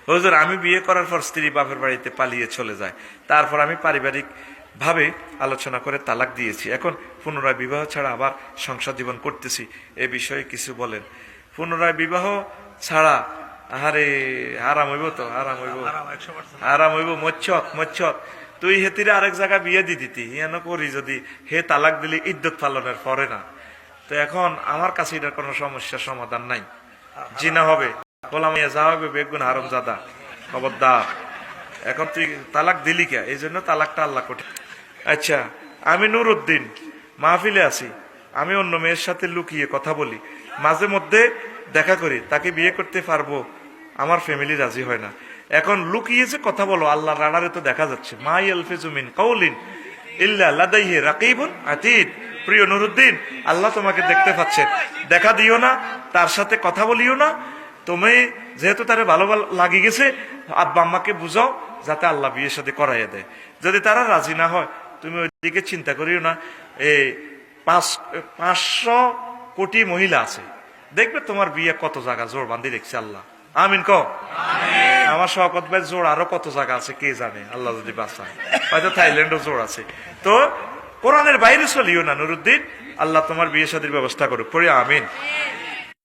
হুজুর আমি বিয়ে করার পর স্ত্রী বাপের বাড়িতে পালিয়ে চলে যায়, তারপর আমি পারিবারিক ভাবে আলোচনা করে তালাক দিয়েছি, এখন পুনরায় বিবাহ ছাড়া আবার সংসার জীবন করতেছি, এ বিষয়ে কিছু বলেন। পুনরায় বিবাহ ছাড়া আরে হারাম হইব, তো হারাম হইব, হারাম হইব, মচ্ছত মচ্ছত। তুই হেতিরে আরেক জায়গায় বিয়ে দি দিতি হিয়ানো করি, যদি হে তালাক দিলি ইদ্যত পালনের পরে না, তো এখন আমার কাছে এটার কোনো সমস্যার সমাধান নাই। জিনা হবে, বললাম যা হবে বেগুন হারম জাদা, খবরদার। এখন তুই তালাক দিলি কে? এই জন্য তালাকটা আল্লাহ কঠিন। আচ্ছা, আমি নুরউদ্দিন, মাহফিলে আছি, আমি অন্য মেয়ের সাথে লুকিয়ে কথা বলি, মাঝে মধ্যে দেখা করি, তাকে বিয়ে করতে পারবো, আমার ফ্যামিলি রাজি হয় না। এখন লুকিয়ে যে কথা বলো, আল্লাহ রাডারে তো দেখা যাচ্ছে, মা ইয়ালফিজু মিন কাউলিন ইল্লা লাদাইহি রাকিবুন আতীদ। প্রিয় নুরউদ্দিন, আল্লাহ তোমাকে দেখতে পাচ্ছেন, দেখা দিও না, তার সাথে কথা বলিও না। তুমি যেহেতু তারা ভালো লাগি গেছে, আব্বা আম্মাকে বুঝাও যাতে আল্লাহ বিয়ের সাথে করাইয়া দেয়। যদি তারা রাজি না হয়, তুমি ওইদিকে চিন্তা করিও না। এই 500 কোটি মহিলা আছে, দেখবে তোমার বিয়ে কত জায়গা জোর বান্ধি দেখছে আল্লাহ। আমিন ক। আমার শওকত ভাই জোর আরো কত জায়গা আছে কে জানে, আল্লাহ যদি বাঁচায়, হয়তো থাইল্যান্ডও জোর আছে। তো কোরআনের বাইরে চলিও না নুরউদ্দিন, আল্লাহ তোমার বিয়ে শাদীর ব্যবস্থা করুক, পড়ে আমিন।